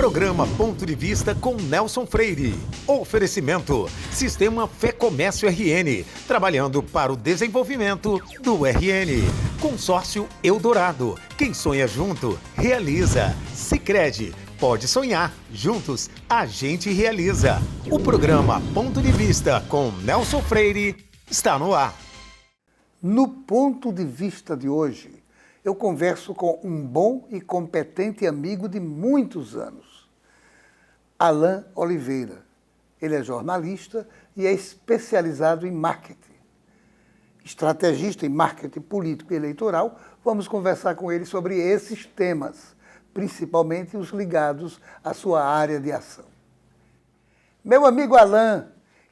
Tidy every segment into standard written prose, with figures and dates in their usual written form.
Programa Ponto de Vista com Nelson Freire. Oferecimento: Sistema Fé Comércio RN, trabalhando para o desenvolvimento do RN. Consórcio Eldorado, quem sonha junto, realiza. Sicredi, pode sonhar, juntos a gente realiza. O programa Ponto de Vista com Nelson Freire está no ar. No Ponto de Vista de hoje, eu converso com um bom e competente amigo de muitos anos, Alain Oliveira. Ele é jornalista e é especializado em marketing. Estrategista em marketing político e eleitoral, vamos conversar com ele sobre esses temas, principalmente os ligados à sua área de ação. Meu amigo Alain,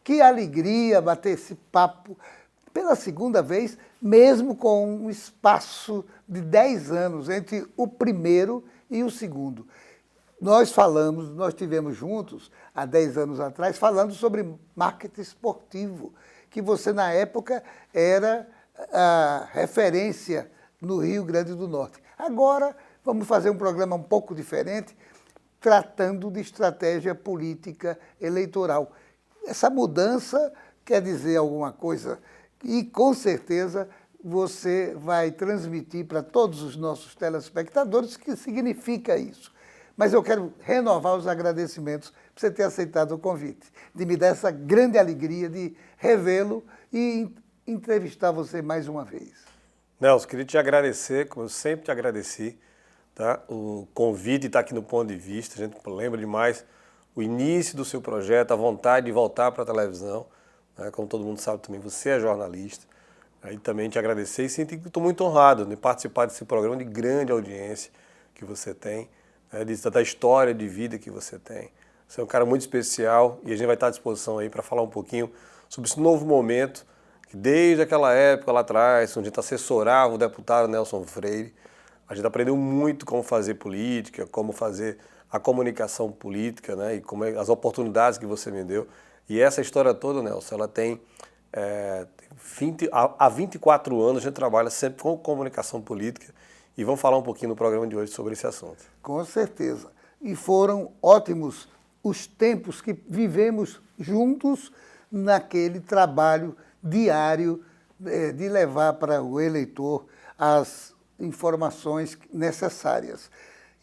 que alegria bater esse papo pela segunda vez, mesmo com um espaço de 10 anos entre o primeiro e o segundo. Nós tivemos juntos, há 10 anos atrás, falando sobre marketing esportivo, que você, na época, era a referência no Rio Grande do Norte. Agora, vamos fazer um programa um pouco diferente, tratando de estratégia política eleitoral. Essa mudança quer dizer alguma coisa e, com certeza, você vai transmitir para todos os nossos telespectadores o que significa isso. Mas eu quero renovar os agradecimentos por você ter aceitado o convite, de me dar essa grande alegria de revê-lo e entrevistar você mais uma vez. Nelson, queria te agradecer, como eu sempre te agradeci, tá? O convite de estar aqui no Ponto de Vista. A gente lembra demais o início do seu projeto, a vontade de voltar para a televisão. Né? Como todo mundo sabe também, você é jornalista. Aí também te agradecer e sinto que estou muito honrado de participar desse programa de grande audiência que você tem, né? Da história de vida que você tem. Você é um cara muito especial e a gente vai estar à disposição aí para falar um pouquinho sobre esse novo momento que desde aquela época lá atrás, onde a gente assessorava o deputado Nelson Freire, a gente aprendeu muito como fazer política, como fazer a comunicação política, né? E como as oportunidades que você me deu. E essa história toda, Nelson, ela tem há 24 anos a gente trabalha sempre com comunicação política e vamos falar um pouquinho no programa de hoje sobre esse assunto. Com certeza. E foram ótimos os tempos que vivemos juntos naquele trabalho diário de levar para o eleitor as informações necessárias.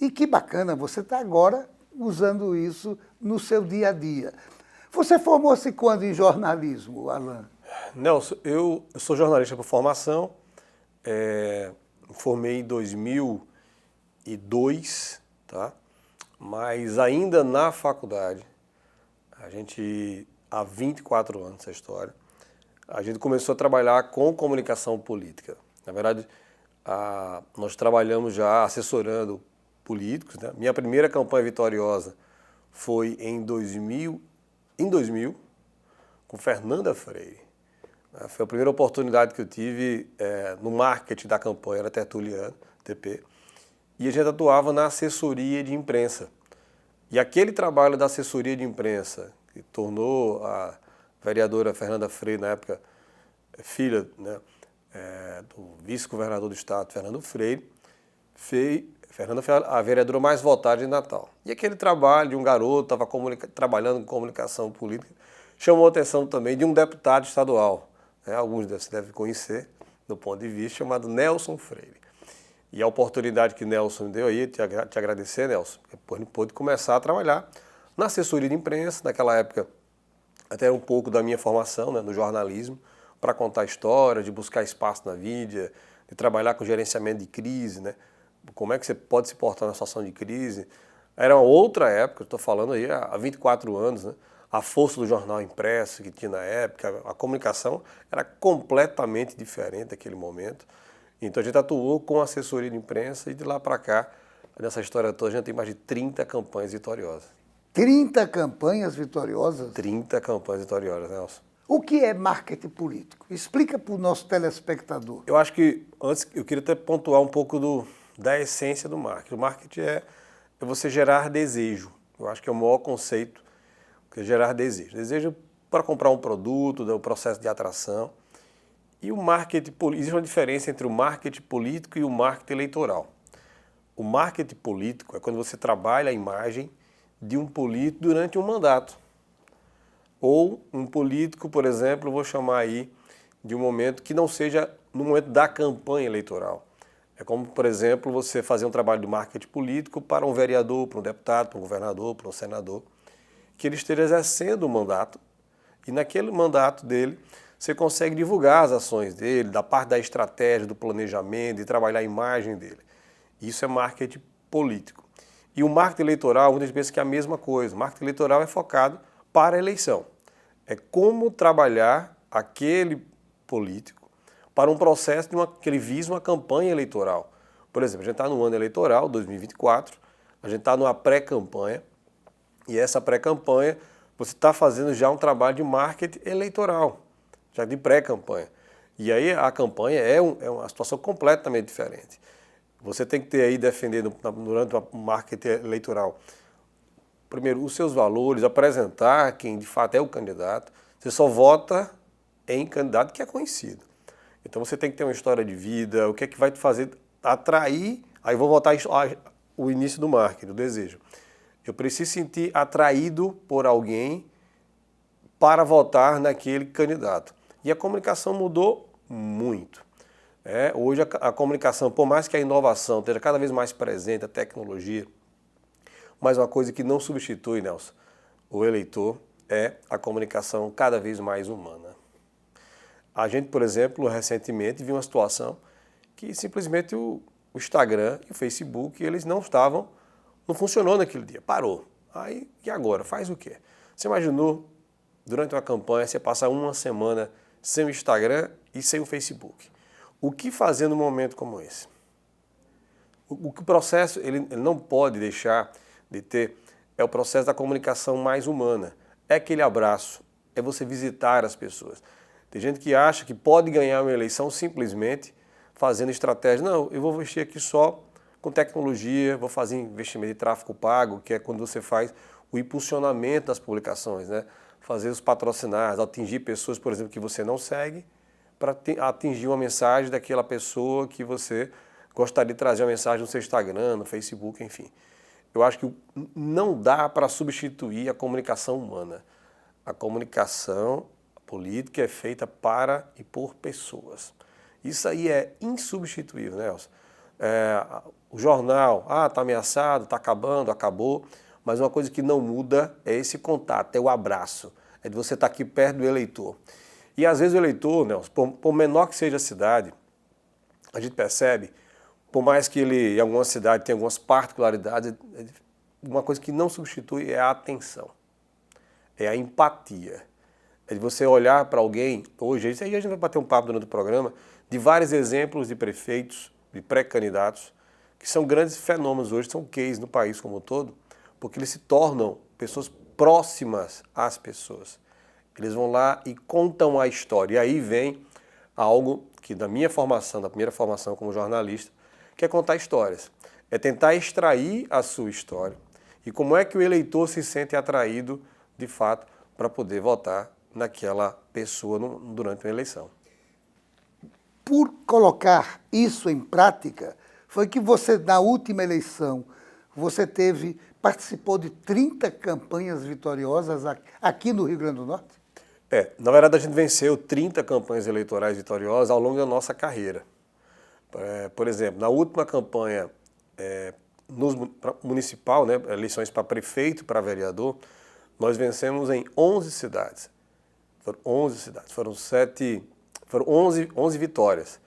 E que bacana, você está agora usando isso no seu dia a dia. Você formou-se quando em jornalismo, Alain? Nelson, eu sou jornalista por formação, formei em 2002, tá? Mas ainda na faculdade, há 24 anos essa história, a gente começou a trabalhar com comunicação política. Na verdade, nós trabalhamos já assessorando políticos, né? Minha primeira campanha vitoriosa foi em 2000, com Fernanda Freire. Foi a primeira oportunidade que eu tive no marketing da campanha, era Tertuliano, TP, e a gente atuava na assessoria de imprensa. E aquele trabalho da assessoria de imprensa, que tornou a vereadora Fernanda Freire, na época filha, né, do vice-governador do estado, Fernando Freire, Fernanda foi a vereadora mais votada de Natal. E aquele trabalho de um garoto, estava trabalhando com comunicação política, chamou a atenção também de um deputado estadual, né, alguns você devem conhecer, do ponto de vista, chamado Nelson Freire. E a oportunidade que Nelson me deu aí, te agradecer, Nelson, depois pôde começar a trabalhar na assessoria de imprensa, naquela época até um pouco da minha formação, né, no jornalismo, para contar histórias, de buscar espaço na mídia, de trabalhar com gerenciamento de crise, né? Como é que você pode se portar na situação de crise. Era uma outra época, estou falando aí há 24 anos, né? A força do jornal impresso que tinha na época, a comunicação era completamente diferente naquele momento. Então a gente atuou com assessoria de imprensa e de lá para cá, nessa história toda, a gente tem mais de 30 campanhas vitoriosas. 30 campanhas vitoriosas? 30 campanhas vitoriosas, Nelson. O que é marketing político? Explica para o nosso telespectador. Eu acho que, antes, eu queria até pontuar um pouco da essência do marketing. O marketing é você gerar desejo. Eu acho que é o maior conceito, que é gerar desejo. Desejo para comprar um produto, o processo de atração. E o marketing político, existe uma diferença entre o marketing político e o marketing eleitoral. O marketing político é quando você trabalha a imagem de um político durante um mandato. Ou um político, por exemplo, eu vou chamar aí de um momento que não seja no momento da campanha eleitoral. É como, por exemplo, você fazer um trabalho de marketing político para um vereador, para um deputado, para um governador, para um senador, que ele esteja exercendo o mandato e naquele mandato dele você consegue divulgar as ações dele, da parte da estratégia, do planejamento, de trabalhar a imagem dele. Isso é marketing político. E o marketing eleitoral, muitas vezes que é a mesma coisa. O marketing eleitoral é focado para a eleição. É como trabalhar aquele político para um processo que ele visa uma campanha eleitoral. Por exemplo, a gente está no ano eleitoral, 2024, a gente está numa pré-campanha, e essa pré-campanha você está fazendo já um trabalho de marketing eleitoral, já de pré-campanha. E aí a campanha é uma situação completamente diferente. Você tem que ter aí defendendo durante o marketing eleitoral, primeiro, os seus valores, apresentar quem de fato é o candidato. Você só vota em candidato que é conhecido. Então você tem que ter uma história de vida, o que é que vai te fazer atrair, aí vou voltar o início do marketing, o desejo. Eu preciso sentir atraído por alguém para votar naquele candidato. E a comunicação mudou muito. Hoje a comunicação, por mais que a inovação esteja cada vez mais presente, a tecnologia, mas uma coisa que não substitui, Nelson, o eleitor, é a comunicação cada vez mais humana. A gente, por exemplo, recentemente viu uma situação que simplesmente o Instagram e o Facebook, eles não funcionou naquele dia, parou. Aí, e agora? Faz o quê? Você imaginou, durante uma campanha, você passar uma semana sem o Instagram e sem o Facebook? O que fazer num momento como esse? O processo, ele não pode deixar de ter, é o processo da comunicação mais humana. É aquele abraço, é você visitar as pessoas. Tem gente que acha que pode ganhar uma eleição simplesmente fazendo estratégia. Não, eu vou investir aqui só com tecnologia, vou fazer investimento de tráfego pago, que é quando você faz o impulsionamento das publicações, né? Fazer os patrocinados, atingir pessoas, por exemplo, que você não segue, para atingir uma mensagem daquela pessoa que você gostaria de trazer uma mensagem no seu Instagram, no Facebook, enfim. Eu acho que não dá para substituir a comunicação humana. A comunicação política é feita para e por pessoas. Isso aí é insubstituível, Nelson. O jornal, está ameaçado, está acabando, acabou, mas uma coisa que não muda é esse contato, é o abraço, é de você estar aqui perto do eleitor. E às vezes o eleitor, Nelson, por menor que seja a cidade, a gente percebe, por mais que ele em alguma cidade tenha algumas particularidades, uma coisa que não substitui é a atenção, é a empatia. É de você olhar para alguém, hoje, isso aí a gente vai bater um papo durante o programa, de vários exemplos de prefeitos, de pré-candidatos, que são grandes fenômenos hoje, são cases no país como um todo, porque eles se tornam pessoas próximas às pessoas. Eles vão lá e contam a história. E aí vem algo que da minha formação, da primeira formação como jornalista, que é contar histórias. É tentar extrair a sua história e como é que o eleitor se sente atraído, de fato, para poder votar naquela pessoa durante uma eleição. Por colocar isso em prática, foi que você, na última eleição, você participou de 30 campanhas vitoriosas aqui no Rio Grande do Norte? Na verdade, a gente venceu 30 campanhas eleitorais vitoriosas ao longo da nossa carreira. Por exemplo, na última campanha municipal, né, eleições para prefeito e para vereador, nós vencemos em 11 cidades. Foram 11 cidades, foram 11 vitórias.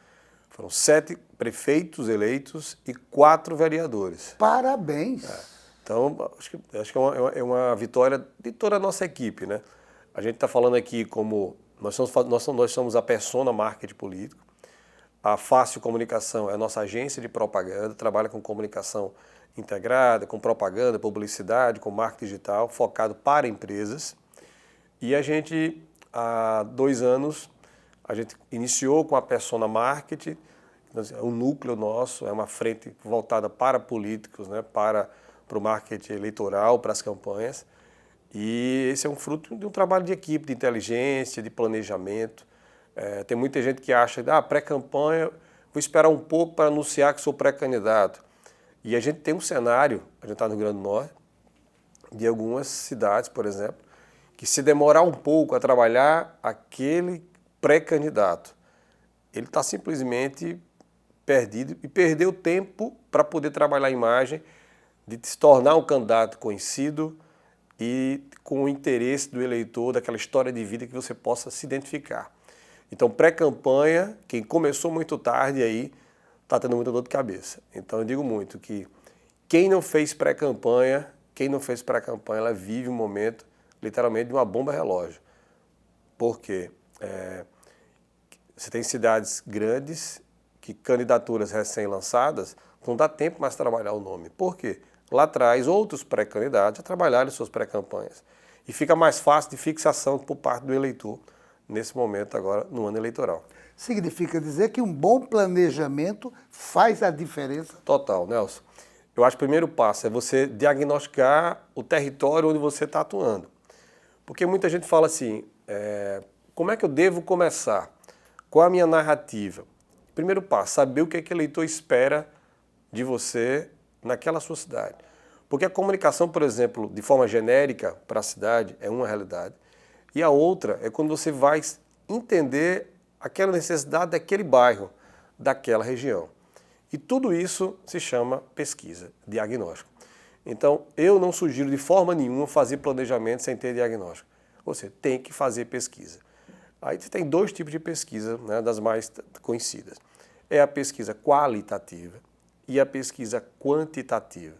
Foram 7 prefeitos eleitos e 4 vereadores. Parabéns! Então, acho que é uma vitória de toda a nossa equipe, né? A gente está falando aqui como nós somos a persona marketing político. A Fácil Comunicação é a nossa agência de propaganda, trabalha com comunicação integrada, com propaganda, publicidade, com marketing digital, focado para empresas. E a gente, há 2 anos, a gente iniciou com a persona marketing, o núcleo nosso é uma frente voltada para políticos, né, para o marketing eleitoral, para as campanhas. E esse é um fruto de um trabalho de equipe, de inteligência, de planejamento. Tem muita gente que acha, pré-campanha, vou esperar um pouco para anunciar que sou pré-candidato. E a gente tem um cenário, a gente está no Rio Grande do Norte, de algumas cidades, por exemplo, que se demorar um pouco a trabalhar aquele pré-candidato, ele está simplesmente perdido e perdeu tempo para poder trabalhar a imagem de se tornar um candidato conhecido e com o interesse do eleitor, daquela história de vida que você possa se identificar. Então, pré-campanha, quem começou muito tarde aí, está tendo muita dor de cabeça. Então, eu digo muito que quem não fez pré-campanha, ela vive um momento, literalmente, de uma bomba relógio. Por quê? Você tem cidades grandes que candidaturas recém-lançadas não dá tempo mais de trabalhar o nome. Por quê? Lá atrás, outros pré-candidatos já trabalharam suas pré-campanhas. E fica mais fácil de fixação por parte do eleitor nesse momento agora, no ano eleitoral. Significa dizer que um bom planejamento faz a diferença? Total, Nelson. Eu acho que o primeiro passo é você diagnosticar o território onde você está atuando. Porque muita gente fala assim, como é que eu devo começar? Qual a minha narrativa? Primeiro passo, saber o que é que o eleitor espera de você naquela sua cidade. Porque a comunicação, por exemplo, de forma genérica para a cidade é uma realidade. E a outra é quando você vai entender aquela necessidade daquele bairro, daquela região. E tudo isso se chama pesquisa, diagnóstico. Então, eu não sugiro de forma nenhuma fazer planejamento sem ter diagnóstico. Você tem que fazer pesquisa. Aí você tem dois tipos de pesquisa, né, das mais conhecidas. É a pesquisa qualitativa e a pesquisa quantitativa.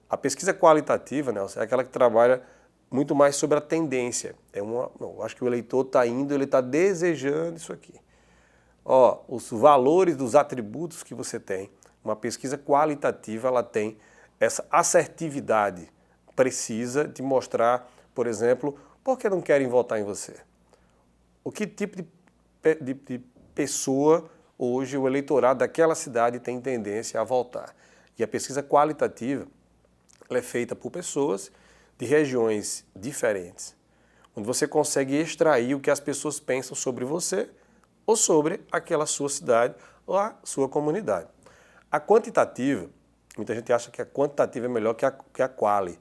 A pesquisa qualitativa, Nelson, é aquela que trabalha muito mais sobre a tendência. Eu acho que o eleitor está indo, ele está desejando isso aqui. Os valores dos atributos que você tem. Uma pesquisa qualitativa, ela tem essa assertividade precisa de mostrar, por exemplo, por que não querem votar em você? O que tipo de pessoa hoje o eleitorado daquela cidade tem tendência a votar? E a pesquisa qualitativa, ela é feita por pessoas de regiões diferentes, onde você consegue extrair o que as pessoas pensam sobre você ou sobre aquela sua cidade ou a sua comunidade. A quantitativa, muita gente acha que a quantitativa é melhor que a quali.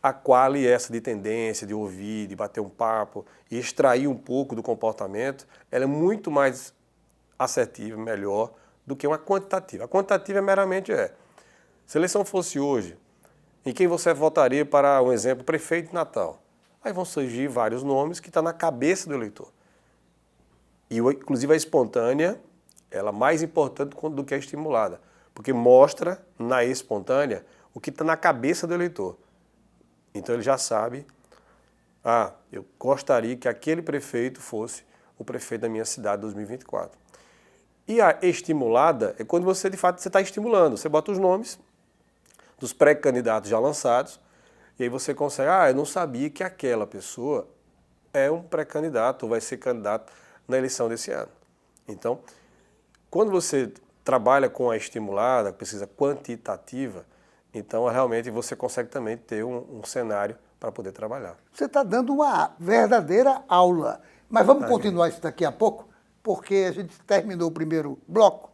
A quali é essa de tendência, de ouvir, de bater um papo e extrair um pouco do comportamento, ela é muito mais assertiva, melhor do que uma quantitativa. A quantitativa meramente se a eleição fosse hoje, em quem você votaria para, um exemplo, prefeito de Natal? Aí vão surgir vários nomes que estão na cabeça do eleitor. E, inclusive, a espontânea, ela é mais importante do que a estimulada, porque mostra na espontânea o que está na cabeça do eleitor. Então ele já sabe, eu gostaria que aquele prefeito fosse o prefeito da minha cidade em 2024. E a estimulada é quando você, de fato, está estimulando. Você bota os nomes dos pré-candidatos já lançados, e aí você consegue, eu não sabia que aquela pessoa é um pré-candidato, ou vai ser candidato na eleição desse ano. Então, quando você trabalha com a estimulada, a pesquisa quantitativa, então realmente você consegue também ter um cenário para poder trabalhar. Você está dando uma verdadeira aula. Mas vamos continuar isso daqui a pouco, porque a gente terminou o primeiro bloco.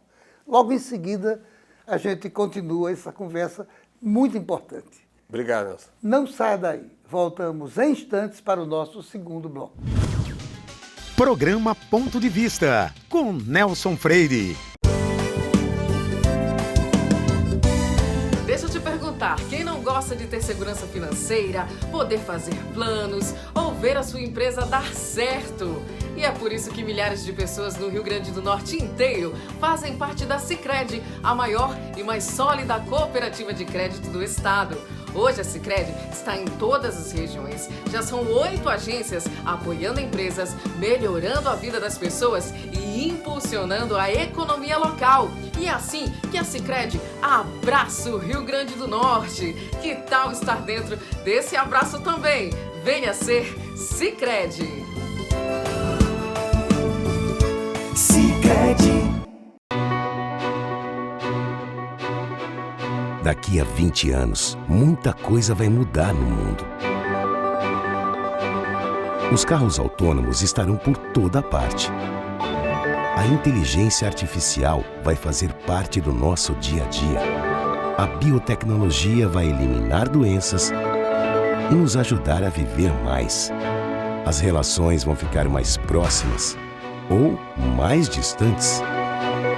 Logo em seguida, a gente continua essa conversa muito importante. Obrigado, Nelson. Não saia daí. Voltamos em instantes para o nosso segundo bloco. Programa Ponto de Vista, com Nelson Freire. Deixa eu te perguntar, quem não gosta de ter segurança financeira, poder fazer planos ou ver a sua empresa dar certo? E é por isso que milhares de pessoas no Rio Grande do Norte inteiro fazem parte da Sicredi, a maior e mais sólida cooperativa de crédito do estado. Hoje a Sicredi está em todas as regiões. Já são 8 agências apoiando empresas, melhorando a vida das pessoas e impulsionando a economia local. E é assim que a Sicredi abraça o Rio Grande do Norte. Que tal estar dentro desse abraço também? Venha ser Sicredi. Sicredi. Daqui a 20 anos, muita coisa vai mudar no mundo. Os carros autônomos estarão por toda parte. A inteligência artificial vai fazer parte do nosso dia a dia. A biotecnologia vai eliminar doenças e nos ajudar a viver mais. As relações vão ficar mais próximas ou mais distantes.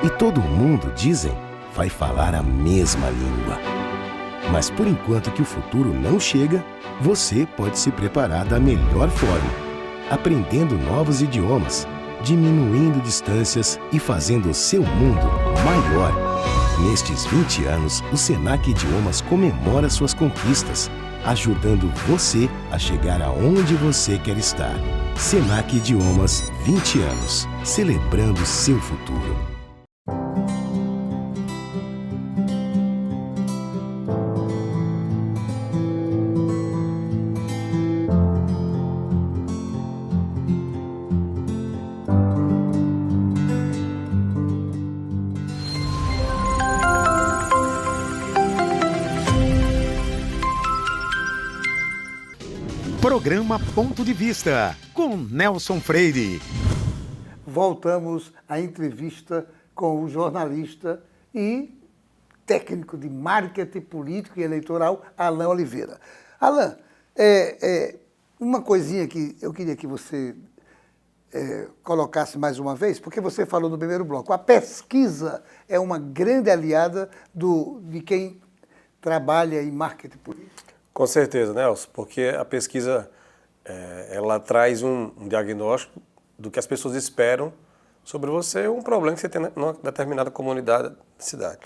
E todo mundo, dizem, vai falar a mesma língua. Mas por enquanto que o futuro não chega, você pode se preparar da melhor forma, aprendendo novos idiomas, diminuindo distâncias e fazendo o seu mundo maior. Nestes 20 anos, o Senac Idiomas comemora suas conquistas, ajudando você a chegar aonde você quer estar. Senac Idiomas, 20 anos, celebrando seu futuro. Programa Ponto de Vista, com Nelson Freire. Voltamos à entrevista com o jornalista e técnico de marketing político e eleitoral, Alain Oliveira. Alain, uma coisinha que eu queria que você colocasse mais uma vez, porque você falou no primeiro bloco, a pesquisa é uma grande aliada de quem trabalha em marketing político. Com certeza, Nelson, porque a pesquisa ela traz um diagnóstico do que as pessoas esperam sobre você, um problema que você tem numa determinada comunidade, cidade.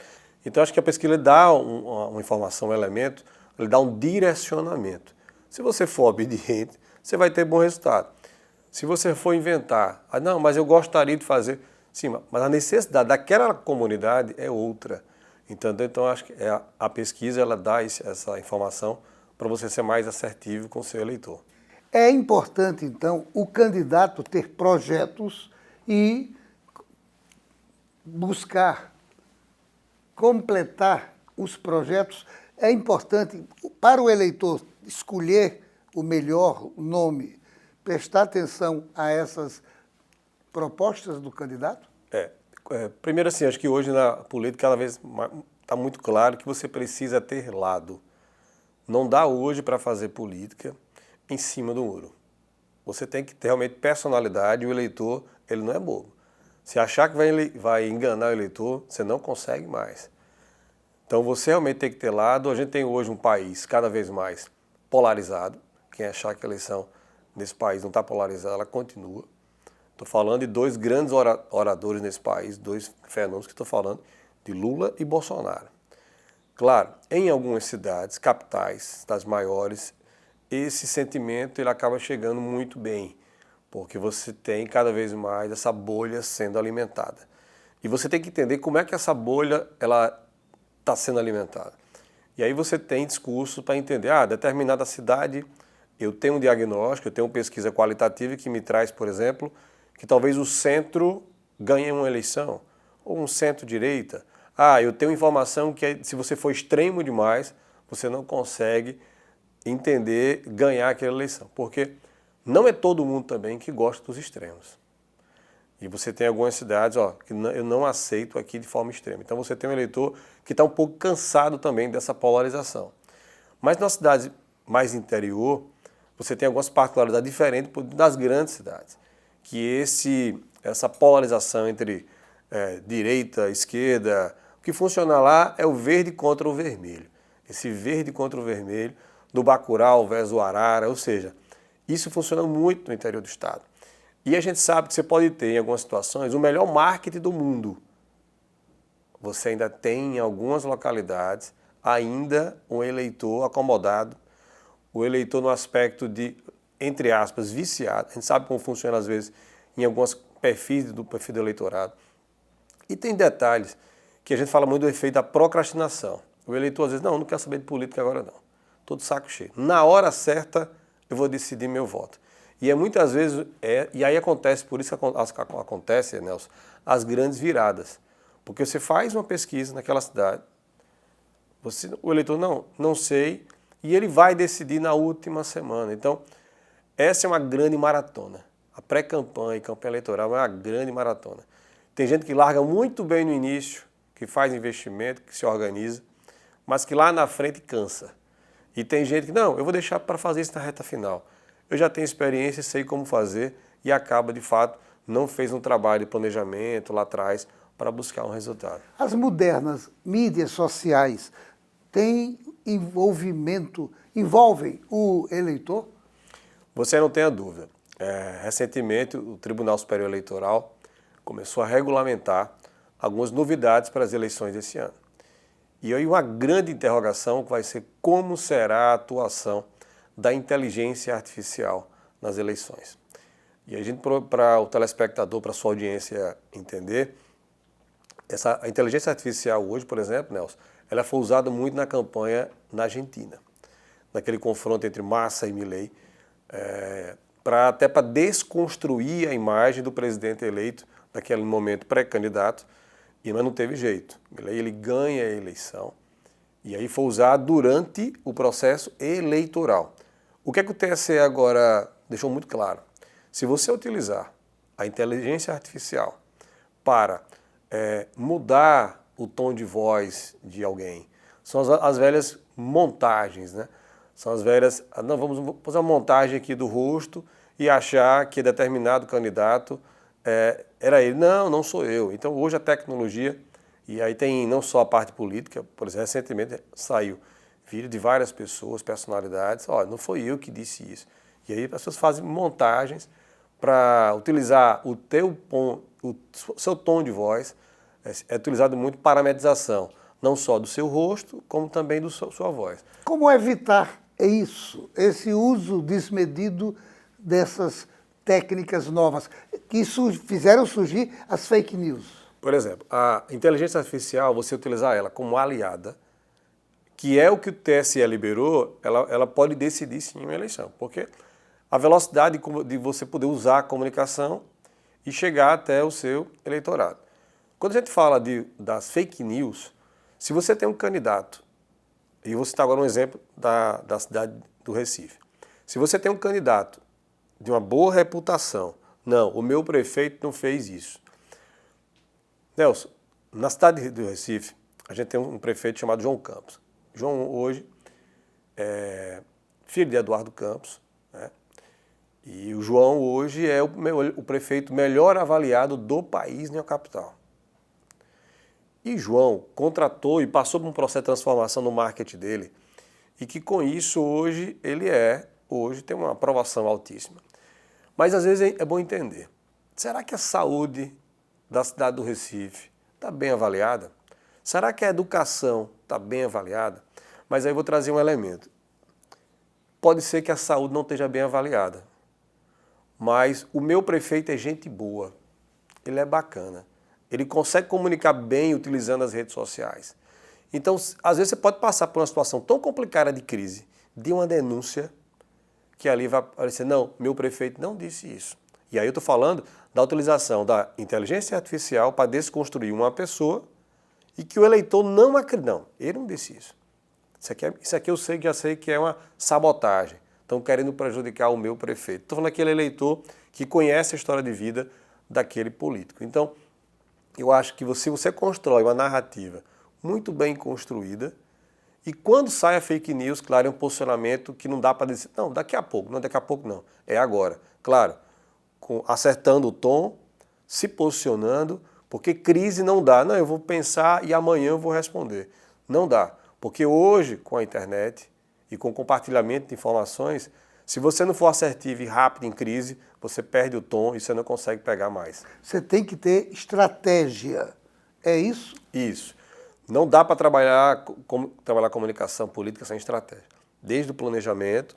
Então, acho que a pesquisa dá uma informação, um elemento, ele dá um direcionamento. Se você for obediente, você vai ter bom resultado. Se você for inventar, não, mas eu gostaria de fazer, sim, mas a necessidade daquela comunidade é outra. Então acho que a pesquisa ela dá essa informação para você ser mais assertivo com o seu eleitor. É importante, então, o candidato ter projetos e buscar completar os projetos. É importante para o eleitor escolher o melhor nome, prestar atenção a essas propostas do candidato? Primeiro assim, acho que hoje na política cada vez está muito claro que você precisa ter lado. Não dá hoje para fazer política em cima do muro. Você tem que ter realmente personalidade e o eleitor, ele não é bobo. Se achar que vai enganar o eleitor, você não consegue mais. Então você realmente tem que ter lado. A gente tem hoje um país cada vez mais polarizado. Quem achar que a eleição nesse país não está polarizada, ela continua. Estou falando de dois grandes oradores nesse país, dois fenômenos que estou falando, de Lula e Bolsonaro. Claro, em algumas cidades, capitais, cidades maiores, esse sentimento ele acaba chegando muito bem, porque você tem cada vez mais essa bolha sendo alimentada. E você tem que entender como é que essa bolha está sendo alimentada. E aí você tem discurso para entender, determinada cidade, eu tenho um diagnóstico, eu tenho uma pesquisa qualitativa que me traz, por exemplo, que talvez o centro ganhe uma eleição, ou um centro-direita. Eu tenho informação que se você for extremo demais, você não consegue entender, ganhar aquela eleição. Porque não é todo mundo também que gosta dos extremos. E você tem algumas cidades que eu não aceito aqui de forma extrema. Então você tem um eleitor que está um pouco cansado também dessa polarização. Mas nas cidades mais interior, você tem algumas particularidades diferentes das grandes cidades. Que essa polarização entre direita, esquerda, o que funciona lá é o verde contra o vermelho. Esse verde contra o vermelho, do Bacurau versus o Arara, ou seja, isso funciona muito no interior do estado. E a gente sabe que você pode ter, em algumas situações, o melhor marketing do mundo. Você ainda tem, em algumas localidades, ainda um eleitor acomodado, o eleitor no aspecto de, entre aspas, viciado. A gente sabe como funciona, às vezes, em alguns perfis do perfil do eleitorado. E tem detalhes que a gente fala muito do efeito da procrastinação. O eleitor, às vezes, não quero saber de política agora, não. Estou de saco cheio. Na hora certa, eu vou decidir meu voto. E muitas vezes, e aí acontece, por isso que acontece, Nelson, as grandes viradas. Porque você faz uma pesquisa naquela cidade, o eleitor, não sei, e ele vai decidir na última semana. Então, essa é uma grande maratona. A pré-campanha e campanha eleitoral é uma grande maratona. Tem gente que larga muito bem no início, que faz investimento, que se organiza, mas que lá na frente cansa. E tem gente que, não, eu vou deixar para fazer isso na reta final. Eu já tenho experiência, sei como fazer e acaba, de fato, não fez um trabalho de planejamento lá atrás para buscar um resultado. As modernas mídias sociais têm envolvem o eleitor? Você não tenha dúvida. Recentemente, o Tribunal Superior Eleitoral começou a regulamentar algumas novidades para as eleições desse ano. E aí uma grande interrogação vai ser como será a atuação da inteligência artificial nas eleições. E a gente, para o telespectador, para a sua audiência entender, a inteligência artificial hoje, por exemplo, Nelson, ela foi usada muito na campanha na Argentina, naquele confronto entre Massa e Milei, até para desconstruir a imagem do presidente eleito naquele momento pré-candidato, mas não teve jeito. Milei, ele ganha a eleição e aí foi usado durante o processo eleitoral. O que é que o TSE agora deixou muito claro? Se você utilizar a inteligência artificial para mudar o tom de voz de alguém, são as velhas montagens, né? São as velhas, não, vamos fazer uma montagem aqui do rosto e achar que determinado candidato era ele. Não, não sou eu. Então hoje a tecnologia, e aí tem não só a parte política, por exemplo, recentemente saiu vídeo de várias pessoas, personalidades, olha, não foi eu que disse isso. E aí as pessoas fazem montagens para utilizar o seu tom de voz, é utilizado muito para parametrização, não só do seu rosto, como também da sua voz. Como evitar isso, esse uso desmedido dessas técnicas novas que fizeram surgir as fake news? Por exemplo, a inteligência artificial, você utilizar ela como aliada, que é o que o TSE liberou, ela pode decidir sim uma eleição, porque a velocidade de você poder usar a comunicação e chegar até o seu eleitorado. Quando a gente fala das fake news, se você tem um candidato, e eu vou citar agora um exemplo da cidade do Recife, se você tem um candidato de uma boa reputação, não, o meu prefeito não fez isso. Nelson, na cidade do Recife, a gente tem um prefeito chamado João Campos. João hoje é filho de Eduardo Campos, né? E o João hoje é o prefeito melhor avaliado do país na capital. E João contratou e passou por um processo de transformação no marketing dele e que com isso hoje hoje tem uma aprovação altíssima. Mas às vezes é bom entender, será que a saúde da cidade do Recife está bem avaliada? Será que a educação está bem avaliada? Mas aí eu vou trazer um elemento. Pode ser que a saúde não esteja bem avaliada, mas o meu prefeito é gente boa, ele é bacana, ele consegue comunicar bem utilizando as redes sociais. Então, às vezes você pode passar por uma situação tão complicada de crise, de uma denúncia, que ali vai aparecer, não, meu prefeito não disse isso. E aí eu estou falando da utilização da inteligência artificial para desconstruir uma pessoa e que o eleitor não acredita. Não, ele não disse isso. Isso aqui eu já sei que é uma sabotagem. Estão querendo prejudicar o meu prefeito. Estou falando daquele eleitor que conhece a história de vida daquele político. Então, eu acho que se você constrói uma narrativa muito bem construída, e quando sai a fake news, claro, é um posicionamento que não dá para dizer, não, daqui a pouco não, é agora. Claro, acertando o tom, se posicionando, porque crise não dá. Não, eu vou pensar e amanhã eu vou responder. Não dá, porque hoje, com a internet e com o compartilhamento de informações, se você não for assertivo e rápido em crise, você perde o tom e você não consegue pegar mais. Você tem que ter estratégia, é isso? Isso. Não dá para trabalhar comunicação política sem estratégia. Desde o planejamento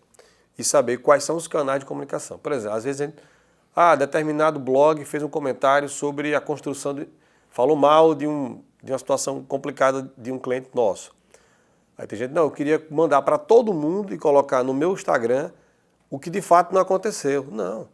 e saber quais são os canais de comunicação. Por exemplo, às vezes determinado blog fez um comentário sobre a construção falou mal de uma situação complicada de um cliente nosso. Aí tem gente, não, eu queria mandar para todo mundo e colocar no meu Instagram o que de fato não aconteceu. Não.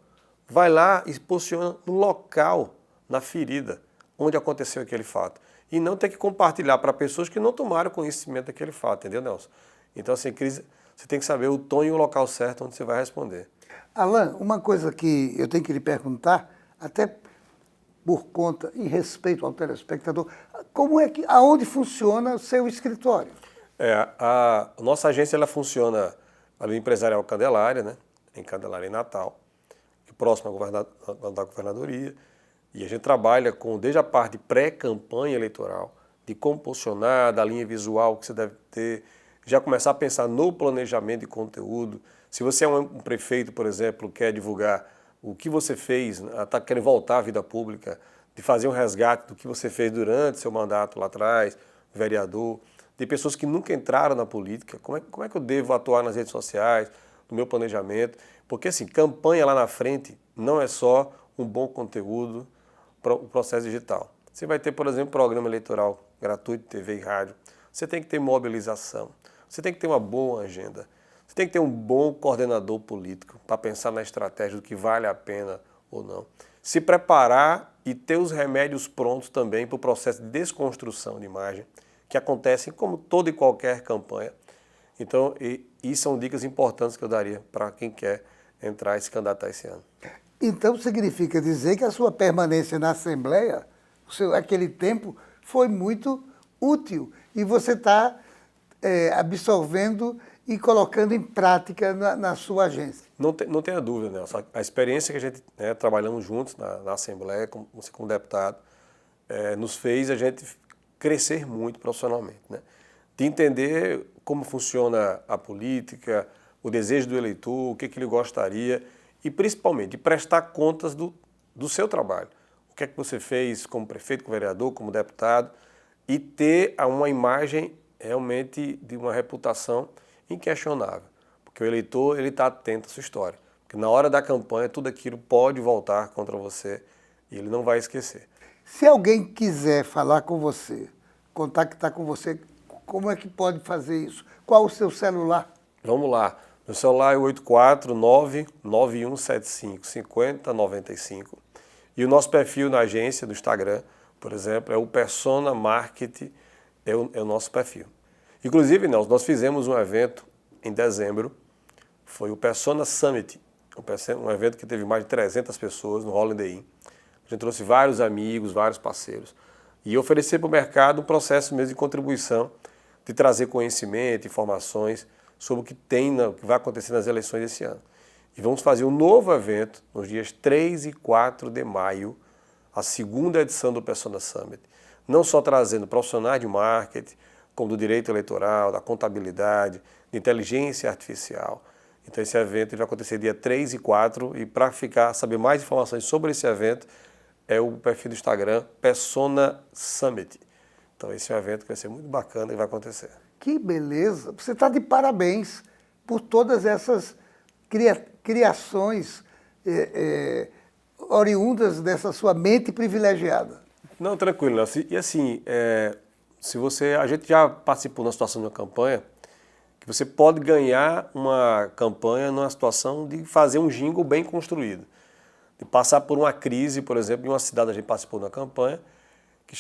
Vai lá e posiciona no local, na ferida, onde aconteceu aquele fato. E não ter que compartilhar para pessoas que não tomaram conhecimento daquele fato, entendeu, Nelson? Então, assim, crise, você tem que saber o tom e o local certo onde você vai responder. Alan, uma coisa que eu tenho que lhe perguntar, até por conta, em respeito ao telespectador, aonde funciona o seu escritório? A nossa agência ela funciona ali no Empresarial Candelária, né? Em Candelária, em Natal, próximo da governadoria. E a gente trabalha desde a parte de pré-campanha eleitoral, de como posicionar, da linha visual que você deve ter, já começar a pensar no planejamento de conteúdo. Se você é um prefeito, por exemplo, quer divulgar o que você fez, está querendo voltar à vida pública, de fazer um resgate do que você fez durante seu mandato lá atrás, vereador, de pessoas que nunca entraram na política, como é que eu devo atuar nas redes sociais, no meu planejamento, porque assim, campanha lá na frente não é só um bom conteúdo para o processo digital. Você vai ter, por exemplo, programa eleitoral gratuito, TV e rádio, você tem que ter mobilização, você tem que ter uma boa agenda, você tem que ter um bom coordenador político para pensar na estratégia do que vale a pena ou não. Se preparar e ter os remédios prontos também para o processo de desconstrução de imagem, que acontece como toda e qualquer campanha. Então, e são dicas importantes que eu daria para quem quer entrar e se candidatar esse ano. Então, significa dizer que a sua permanência na Assembleia, aquele tempo, foi muito útil e você está absorvendo e colocando em prática na sua agência. Não tenha dúvida, Nelson. A experiência que a gente trabalhamos juntos na Assembleia, como deputado, nos fez a gente crescer muito profissionalmente, né? De entender como funciona a política, o desejo do eleitor, o que ele gostaria e, principalmente, de prestar contas do seu trabalho. O que é que você fez como prefeito, como vereador, como deputado e ter uma imagem realmente de uma reputação inquestionável. Porque o eleitor está atento à sua história. Porque na hora da campanha, tudo aquilo pode voltar contra você e ele não vai esquecer. Se alguém quiser falar com você, contactar com você, como é que pode fazer isso? Qual o seu celular? Vamos lá. Meu celular é 849-9175-5095. E o nosso perfil na agência do Instagram, por exemplo, é o Persona Marketing, é o nosso perfil. Inclusive, nós fizemos um evento em dezembro, foi o Persona Summit, um evento que teve mais de 300 pessoas no Holiday Inn. A gente trouxe vários amigos, vários parceiros, e oferecer para o mercado um processo mesmo de contribuição, de trazer conhecimento, informações sobre o que vai acontecer nas eleições desse ano. E vamos fazer um novo evento nos dias 3 e 4 de maio, a segunda edição do Persona Summit, não só trazendo profissionais de marketing, como do direito eleitoral, da contabilidade, de inteligência artificial. Então esse evento vai acontecer dia 3 e 4 e para saber mais informações sobre esse evento é o perfil do Instagram Persona Summit. Então esse é um evento que vai ser muito bacana e vai acontecer. Que beleza! Você está de parabéns por todas essas criações oriundas dessa sua mente privilegiada. Não, tranquilo, Nelson. E assim, a gente já participou na situação de uma campanha que você pode ganhar uma campanha numa situação de fazer um jingle bem construído. De passar por uma crise, por exemplo, em uma cidade a gente participou na campanha, que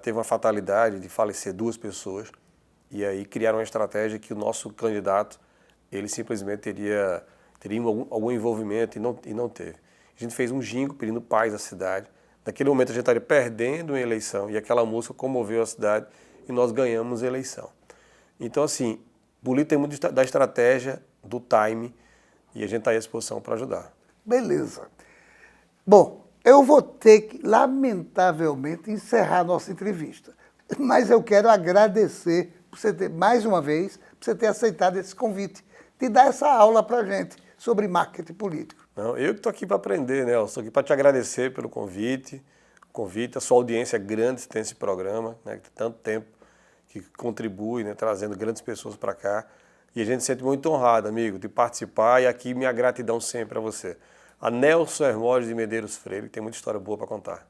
teve uma fatalidade de falecer 2 pessoas, e aí criaram uma estratégia que o nosso candidato, ele simplesmente teria algum envolvimento e não teve. A gente fez um jingle pedindo paz à cidade. Naquele momento a gente estaria perdendo uma eleição e aquela música comoveu a cidade e nós ganhamos a eleição. Então assim, política tem muito da estratégia, do time e a gente está à disposição para ajudar. Beleza. Bom, eu vou ter que, lamentavelmente, encerrar a nossa entrevista. Mas eu quero agradecer por você ter, mais uma vez, por você ter aceitado esse convite, de dar essa aula para a gente sobre marketing político. Não, eu que estou aqui para aprender, né? Eu estou aqui para te agradecer pelo convite. A sua audiência é grande, você tem esse programa, né? Que tem tanto tempo que contribui, né? Trazendo grandes pessoas para cá. E a gente se sente muito honrado, amigo, de participar e aqui minha gratidão sempre a você. A Nelson Hermógenes de Medeiros Freire, que tem muita história boa para contar.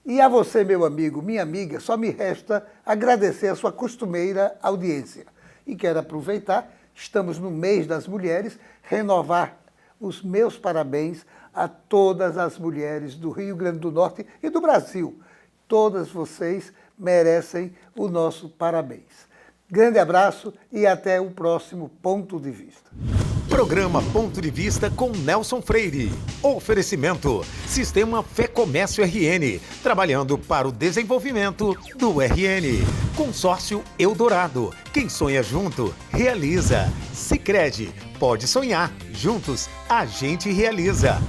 E a você, meu amigo, minha amiga, só me resta agradecer a sua costumeira audiência. E quero aproveitar, estamos no mês das mulheres, renovar os meus parabéns a todas as mulheres do Rio Grande do Norte e do Brasil. Todas vocês merecem o nosso parabéns. Grande abraço e até o próximo Ponto de Vista. Programa Ponto de Vista com Nelson Freire. Oferecimento: Sistema Fé Comércio RN, trabalhando para o desenvolvimento do RN. Consórcio Eldorado. Quem sonha junto, realiza. Sicredi. Pode sonhar. Juntos, a gente realiza.